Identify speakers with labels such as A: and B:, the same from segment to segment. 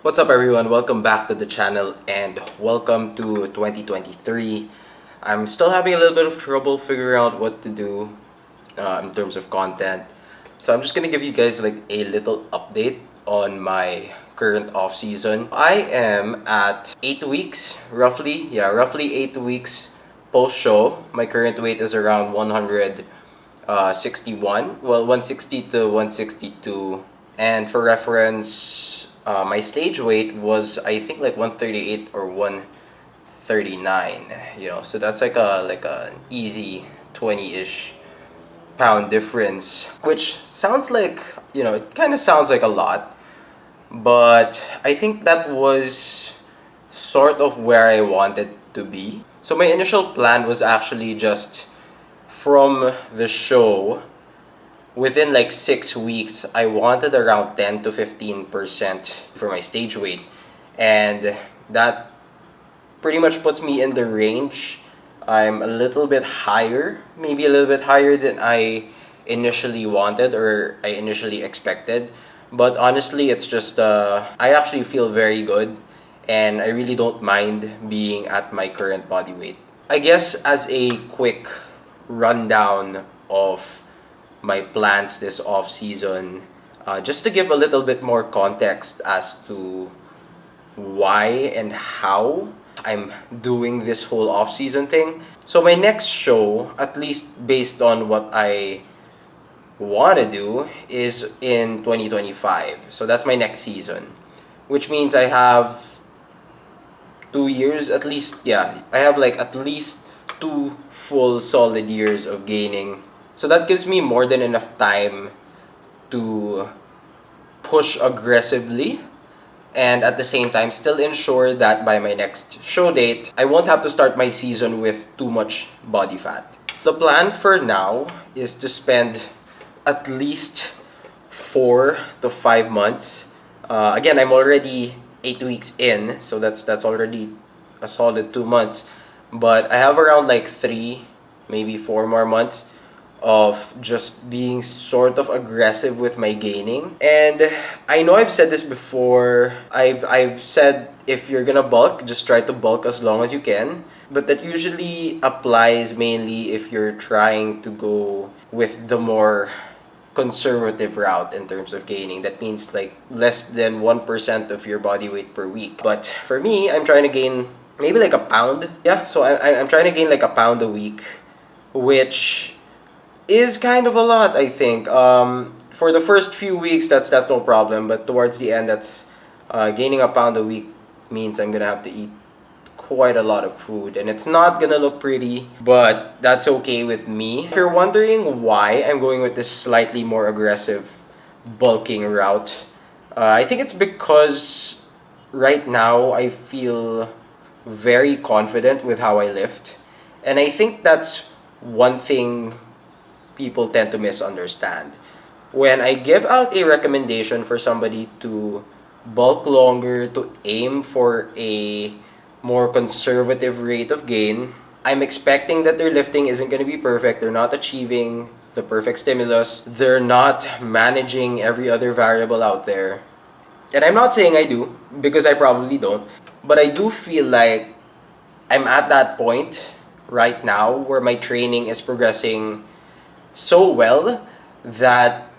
A: What's up everyone? Welcome back to the channel and welcome to 2023. I'm still having a little bit of trouble figuring out what to do in terms of content. So I'm just gonna give you guys like a little update on my current off season. I am at 8 weeks, roughly. Yeah, roughly 8 weeks post show. My current weight is around 161. Well, 160 to 162. And for reference, my stage weight was I think like 138 or 139. So that's like an easy 20-ish pound difference, which sounds like it kind of sounds like a lot, but I think that was sort of where I wanted to be. So my initial plan was actually just from the show within like 6 weeks, I wanted around 10 to 15% for my stage weight. And that pretty much puts me in the range. I'm a little bit higher, maybe a little bit higher than I initially wanted or I initially expected. But honestly, it's just, I actually feel very good and I really don't mind being at my current body weight. I guess as a quick rundown of my plans this off season, just to give a little bit more context as to why and how I'm doing this whole off season thing. So my next show, at least based on what I want to do, is in 2025. So that's my next season, which means I have 2 years at least. Yeah, I have like at least 2 full solid years of gaining. So that gives me more than enough time to push aggressively and at the same time still ensure that by my next show date, I won't have to start my season with too much body fat. The plan for now is to spend at least 4 to 5 months. Again, I'm already 8 weeks in, so that's already a solid 2 months. But I have around like 3, maybe 4 more months of just being sort of aggressive with my gaining. And I know I've said this before. I've said if you're gonna bulk, just try to bulk as long as you can. But that usually applies mainly if you're trying to go with the more conservative route in terms of gaining. That means like less than 1% of your body weight per week. But for me, I'm trying to gain maybe like a pound. Yeah, so I'm trying to gain like a pound a week, which is kind of a lot, I think. For the first few weeks, that's no problem, but towards the end, that's gaining a pound a week means I'm gonna have to eat quite a lot of food, and it's not gonna look pretty, but that's okay with me. If you're wondering why I'm going with this slightly more aggressive bulking route, I think it's because right now I feel very confident with how I lift, and I think that's one thing people tend to misunderstand. When I give out a recommendation for somebody to bulk longer, to aim for a more conservative rate of gain, I'm expecting that their lifting isn't going to be perfect. They're not achieving the perfect stimulus. They're not managing every other variable out there. And I'm not saying I do, because I probably don't. But I do feel like I'm at that point right now where my training is progressing so well that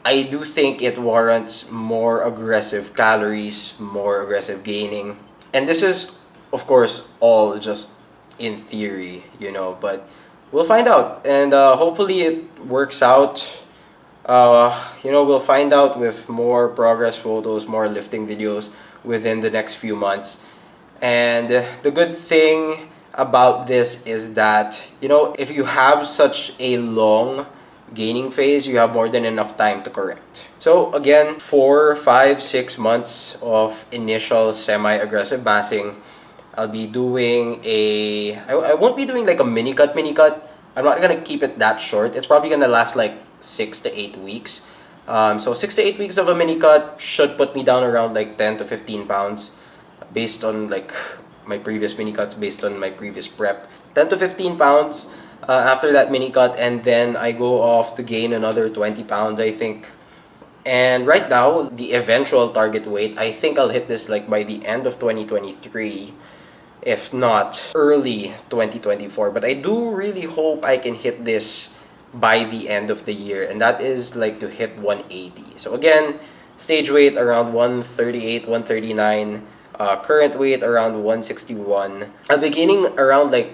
A: I do think it warrants more aggressive calories, more aggressive gaining. And this is, of course, all just in theory, but we'll find out. And hopefully it works out. We'll find out with more progress photos, more lifting videos within the next few months. And the good thing about this is that, if you have such a long gaining phase, you have more than enough time to correct. So again, 4, 5, 6 months of initial semi-aggressive massing. I'll be doing I won't be doing like a mini cut. I'm not gonna keep it that short. It's probably gonna last like 6 to 8 weeks. So 6 to 8 weeks of a mini cut should put me down around like 10 to 15 pounds based on like my previous mini cuts, based on my previous prep. 10 to 15 pounds after that mini cut, and then I go off to gain another 20 pounds, I think. And right now, the eventual target weight, I think I'll hit this like by the end of 2023, if not early 2024. But I do really hope I can hit this by the end of the year, and that is like to hit 180. So again, stage weight around 138, 139, current weight around 161. I'll be gaining around like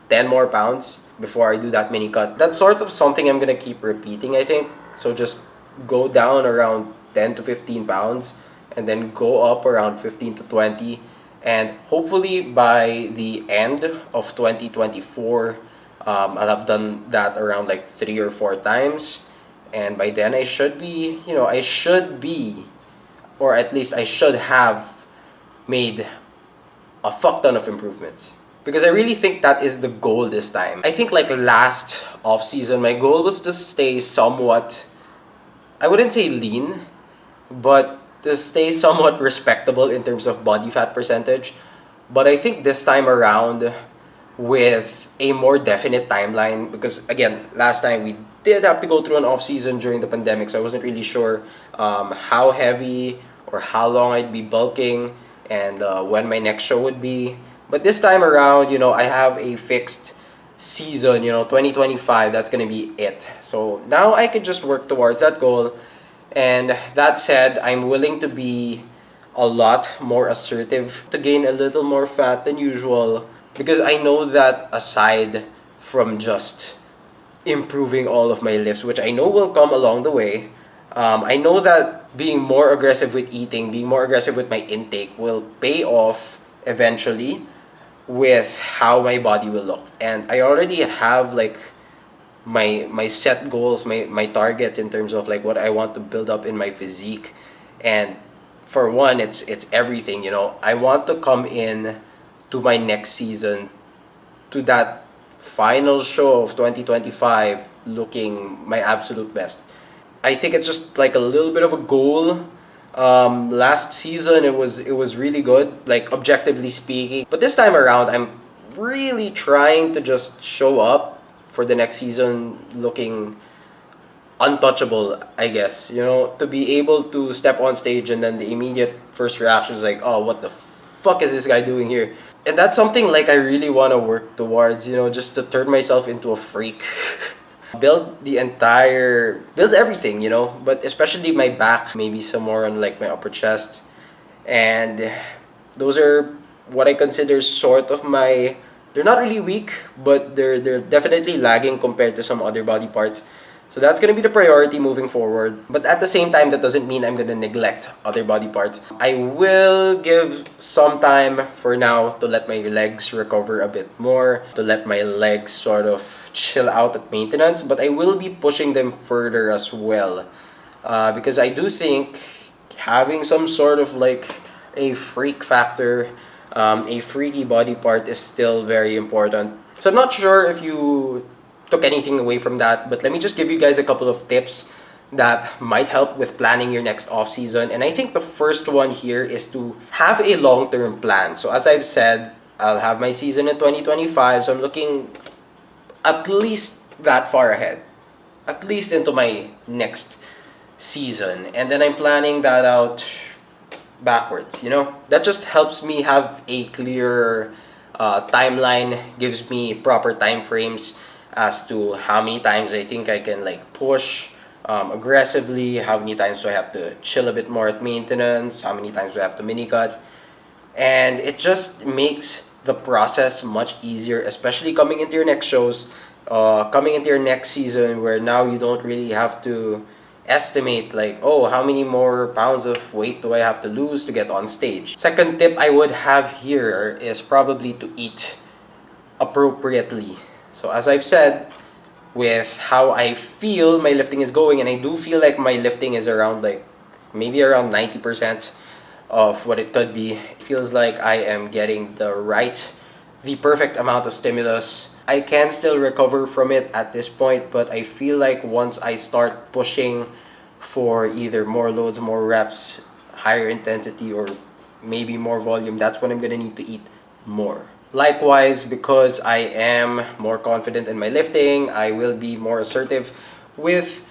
A: 10 more pounds before I do that mini cut. That's sort of something I'm gonna keep repeating, I think. So just go down around 10 to 15 pounds and then go up around 15 to 20. And hopefully by the end of 2024, I'll have done that around like 3 or 4 times. And by then I should be, I should be, or at least I should have made a fuck ton of improvements. Because I really think that is the goal this time. I think like last off season, my goal was to stay somewhat, I wouldn't say lean, but to stay somewhat respectable in terms of body fat percentage. But I think this time around, with a more definite timeline, because again, last time we did have to go through an off season during the pandemic, so I wasn't really sure how heavy or how long I'd be bulking and when my next show would be. But this time around, I have a fixed season, 2025, that's gonna be it. So now I could just work towards that goal. And that said, I'm willing to be a lot more assertive to gain a little more fat than usual, because I know that aside from just improving all of my lifts, which I know will come along the way, I know that being more aggressive with eating, being more aggressive with my intake will pay off eventually with how my body will look. And I already have like my set goals, my targets in terms of like what I want to build up in my physique. And for one, it's everything, I want to come in to my next season, to that final show of 2025, looking my absolute best. I think it's just like a little bit of a goal. Last season it was really good, like objectively speaking. But this time around, I'm really trying to just show up for the next season looking untouchable, I guess. To be able to step on stage and then the immediate first reaction is like, oh, what the fuck is this guy doing here? And that's something like I really want to work towards, just to turn myself into a freak. Build everything, but especially my back, maybe some more on like my upper chest. And those are what I consider sort of my, they're not really weak, but they're definitely lagging compared to some other body parts. So that's gonna be the priority moving forward. But at the same time, that doesn't mean I'm gonna neglect other body parts. I will give some time for now to let my legs recover a bit more, to let my legs sort of chill out at maintenance, but I will be pushing them further as well. Because I do think having some sort of like a freak factor, a freaky body part is still very important. So I'm not sure if you took anything away from that, but let me just give you guys a couple of tips that might help with planning your next off season. And I think the first one here is to have a long-term plan. So as I've said, I'll have my season in 2025, so I'm looking at least that far ahead, at least into my next season. And then I'm planning that out backwards, That just helps me have a clear timeline, gives me proper time frames as to how many times I think I can like push aggressively, how many times do I have to chill a bit more at maintenance, how many times do I have to mini cut. And it just makes the process much easier, especially coming into your next shows, coming into your next season, where now you don't really have to estimate like, oh, how many more pounds of weight do I have to lose to get on stage. Second tip I would have here is probably to eat appropriately. So as I've said, with how I feel my lifting is going, and I do feel like my lifting is around like maybe around 90% of what it could be. It feels like I am getting the perfect amount of stimulus. I can still recover from it at this point, but I feel like once I start pushing for either more loads, more reps, higher intensity, or maybe more volume, that's when I'm gonna need to eat more. Likewise, because I am more confident in my lifting, I will be more assertive with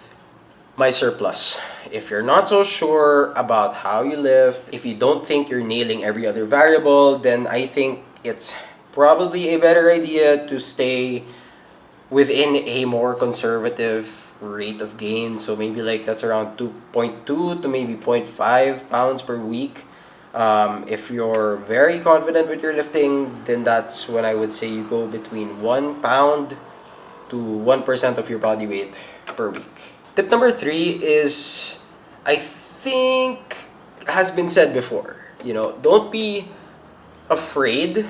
A: my surplus. If you're not so sure about how you lift, if you don't think you're nailing every other variable, then I think it's probably a better idea to stay within a more conservative rate of gain. So maybe like that's around 2.2 to maybe 0.5 pounds per week. If you're very confident with your lifting, then that's when I would say you go between 1 pound to 1% of your body weight per week. Tip number 3 is, I think, has been said before. Don't be afraid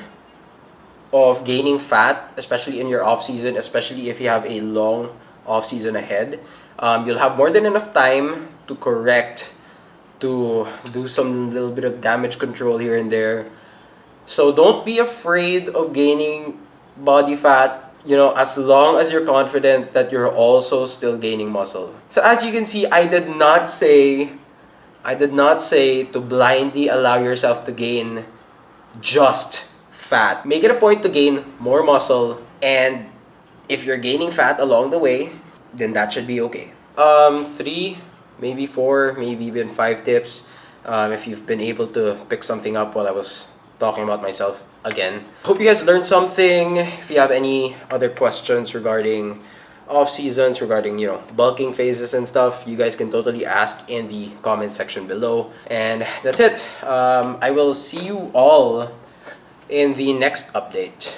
A: of gaining fat, especially in your off season, especially if you have a long off season ahead. You'll have more than enough time to correct, to do some little bit of damage control here and there. So don't be afraid of gaining body fat, as long as you're confident that you're also still gaining muscle. So as you can see, I did not say to blindly allow yourself to gain just fat. Make it a point to gain more muscle, and if you're gaining fat along the way, then that should be okay. 3, maybe 4, maybe even 5 tips. If you've been able to pick something up while I was talking about myself again. Hope you guys learned something. If you have any other questions regarding off seasons, regarding bulking phases and stuff, you guys can totally ask in the comment section below. And that's it. I will see you all in the next update.